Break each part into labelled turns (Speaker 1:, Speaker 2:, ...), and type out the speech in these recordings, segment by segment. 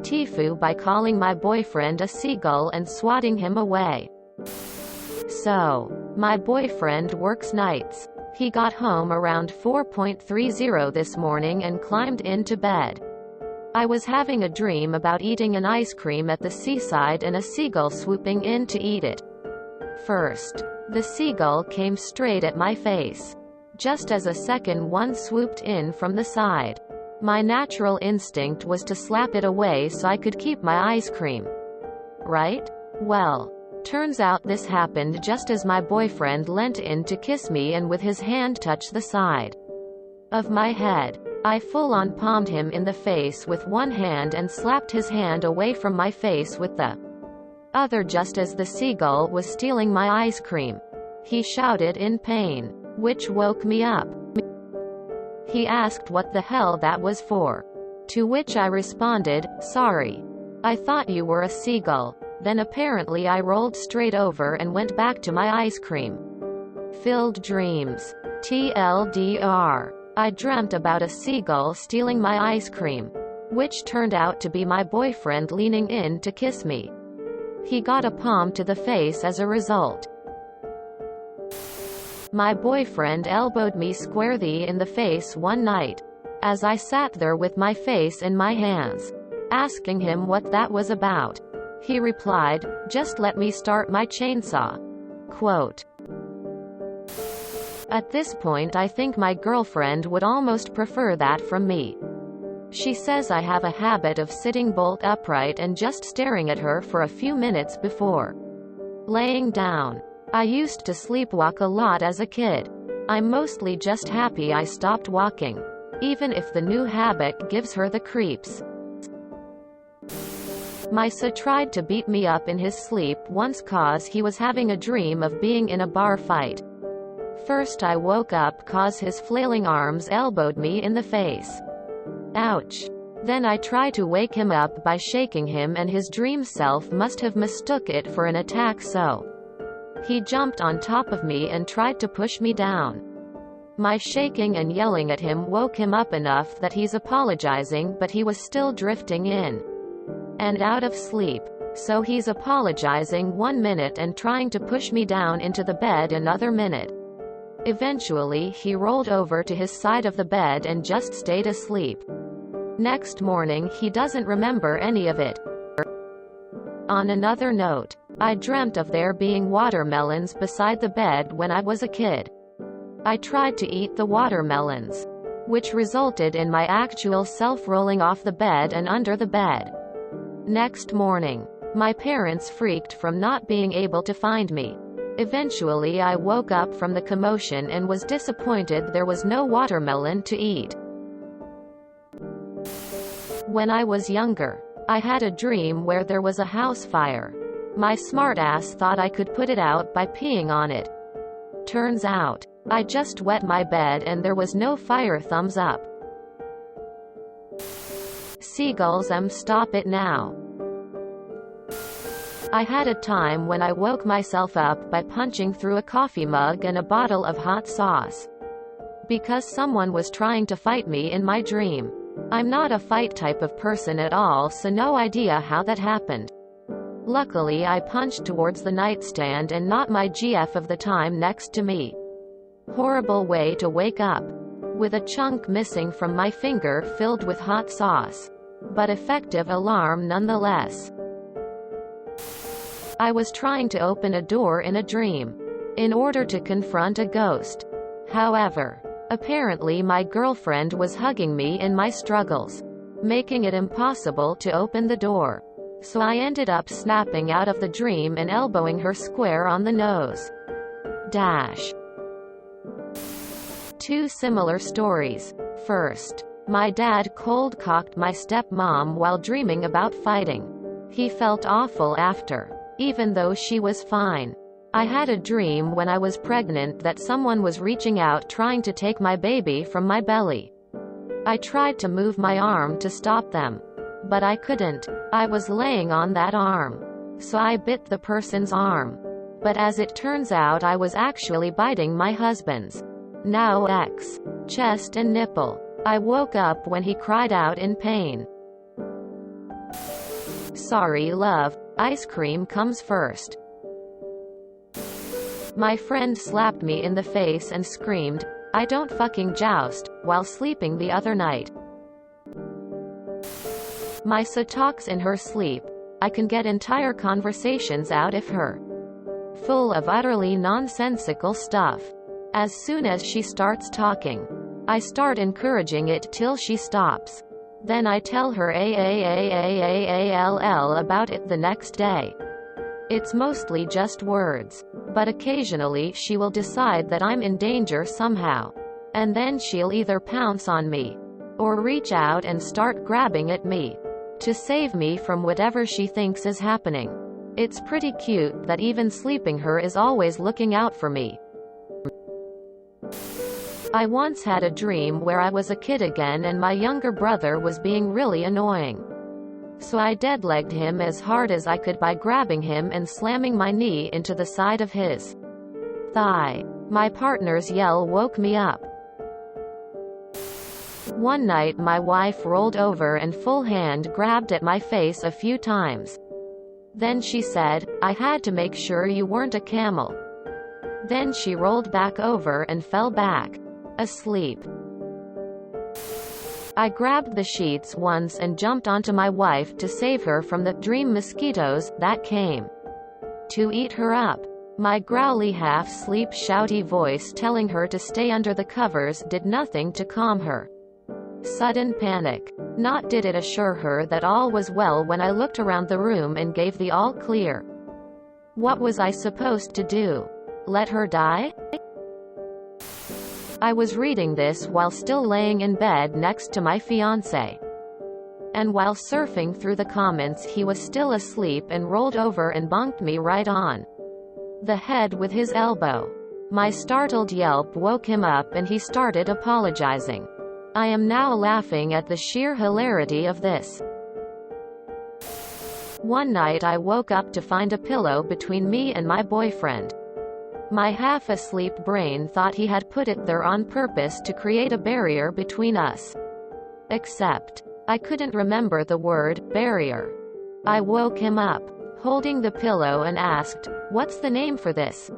Speaker 1: Tifu by calling my boyfriend a seagull and swatting him away. So, my boyfriend works nights. He got home around 4:30 this morning and climbed into bed. I was having a dream about eating an ice cream at the seaside and a seagull swooping in to eat it. First, the seagull came straight at my face. Just as a second one swooped in from the side. My natural instinct was to slap it away so I could keep my ice cream. Right? Well, turns out this happened just as my boyfriend leant in to kiss me and with his hand touched the side of my head. I full-on palmed him in the face with one hand and slapped his hand away from my face with the other just as the seagull was stealing my ice cream. He shouted in pain, which woke me up. He asked what the hell that was for. To which I responded, "Sorry. I thought you were a seagull." Then apparently I rolled straight over and went back to my ice cream. Filled dreams. TLDR. I dreamt about a seagull stealing my ice cream, which turned out to be my boyfriend leaning in to kiss me. He got a palm to the face as a result. My boyfriend elbowed me squarely in the face one night, as I sat there with my face in my hands, asking him what that was about. He replied, "Just let me start my chainsaw." Quote. At this point I think my girlfriend would almost prefer that from me. She says I have a habit of sitting bolt upright and just staring at her for a few minutes before laying down. I used to sleepwalk a lot as a kid. I'm mostly just happy I stopped walking, even if the new habit gives her the creeps. My son tried to beat me up in his sleep once cause he was having a dream of being in a bar fight. First I woke up cause his flailing arms elbowed me in the face. Ouch. Then I tried to wake him up by shaking him and his dream self must have mistook it for an attack so he jumped on top of me and tried to push me down. My shaking and yelling at him woke him up enough that he's apologizing but he was still drifting in and out of sleep. So he's apologizing 1 minute and trying to push me down into the bed another minute. Eventually he rolled over to his side of the bed and just stayed asleep. Next morning he doesn't remember any of it. On another note, I dreamt of there being watermelons beside the bed when I was a kid. I tried to eat the watermelons, which resulted in my actual self rolling off the bed and under the bed. Next morning, my parents freaked from not being able to find me. Eventually I woke up from the commotion and was disappointed there was no watermelon to eat. When I was younger, I had a dream where there was a house fire. My smartass thought I could put it out by peeing on it. Turns out, I just wet my bed and there was no fire. Thumbs up. Seagulls. Stop it now. I had a time when I woke myself up by punching through a coffee mug and a bottle of hot sauce. Because someone was trying to fight me in my dream. I'm not a fight type of person at all, so no idea how that happened. Luckily I punched towards the nightstand and not my GF of the time next to me. Horrible way to wake up. With a chunk missing from my finger filled with hot sauce. But effective alarm nonetheless. I was trying to open a door in a dream, in order to confront a ghost. However, apparently my girlfriend was hugging me in my struggles, making it impossible to open the door. So I ended up snapping out of the dream and elbowing her square on the nose. Dash. Two similar stories. First, my dad cold-cocked my stepmom while dreaming about fighting. He felt awful after, even though she was fine. I had a dream when I was pregnant that someone was reaching out trying to take my baby from my belly. I tried to move my arm to stop them, but I couldn't. I was laying on that arm. So I bit the person's arm. But as it turns out I was actually biting my husband's, now ex, chest and nipple. I woke up when he cried out in pain. Sorry love, ice cream comes first. My friend slapped me in the face and screamed, "I don't fucking joust," while sleeping the other night. My sa talks in her sleep. I can get entire conversations out of her. Full of utterly nonsensical stuff. As soon as she starts talking, I start encouraging it till she stops. Then I tell her AAAAAALL about it the next day. It's mostly just words. But occasionally she will decide that I'm in danger somehow. And then she'll either pounce on me, or reach out and start grabbing at me, to save me from whatever she thinks is happening. It's pretty cute that even sleeping her is always looking out for me. I once had a dream where I was a kid again and my younger brother was being really annoying. So I deadlegged him as hard as I could by grabbing him and slamming my knee into the side of his thigh. My partner's yell woke me up. One night my wife rolled over and full hand grabbed at my face a few times. Then she said, "I had to make sure you weren't a camel." Then she rolled back over and fell back asleep. I grabbed the sheets once and jumped onto my wife to save her from the dream mosquitoes that came to eat her up. My growly half-sleep shouty voice telling her to stay under the covers did nothing to calm her sudden panic. Not did it assure her that all was well when I looked around the room and gave the all clear. What was I supposed to do? Let her die? I was reading this while still laying in bed next to my fiancé. And while surfing through the comments he was still asleep and rolled over and bonked me right on the head with his elbow. My startled yelp woke him up and he started apologizing. I am now laughing at the sheer hilarity of this. One night I woke up to find a pillow between me and my boyfriend. My half-asleep brain thought he had put it there on purpose to create a barrier between us. Except, I couldn't remember the word barrier. I woke him up, holding the pillow and asked, "What's the name for this?"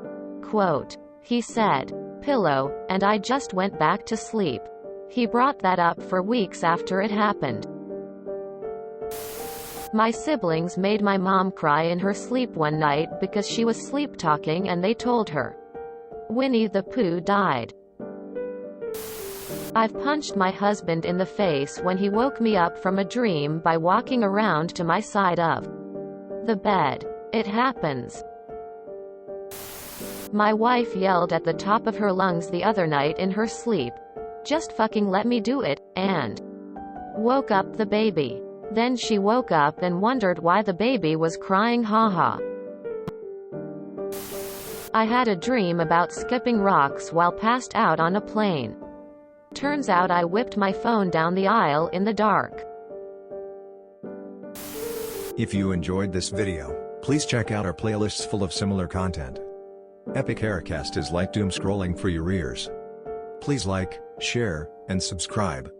Speaker 1: Quote. He said, "Pillow," and I just went back to sleep. He brought that up for weeks after it happened. My siblings made my mom cry in her sleep one night because she was sleep-talking and they told her Winnie the Pooh died. I've punched my husband in the face when he woke me up from a dream by walking around to my side of the bed. It happens. My wife yelled at the top of her lungs the other night in her sleep, "Just fucking let me do it," and woke up the baby. Then she woke up and wondered why the baby was crying haha. I had a dream about skipping rocks while passed out on a plane. Turns out I whipped my phone down the aisle in the dark.
Speaker 2: If you enjoyed this video, please check out our playlists full of similar content. Epic Haircast is like doom scrolling for your ears. Please like, share, and subscribe.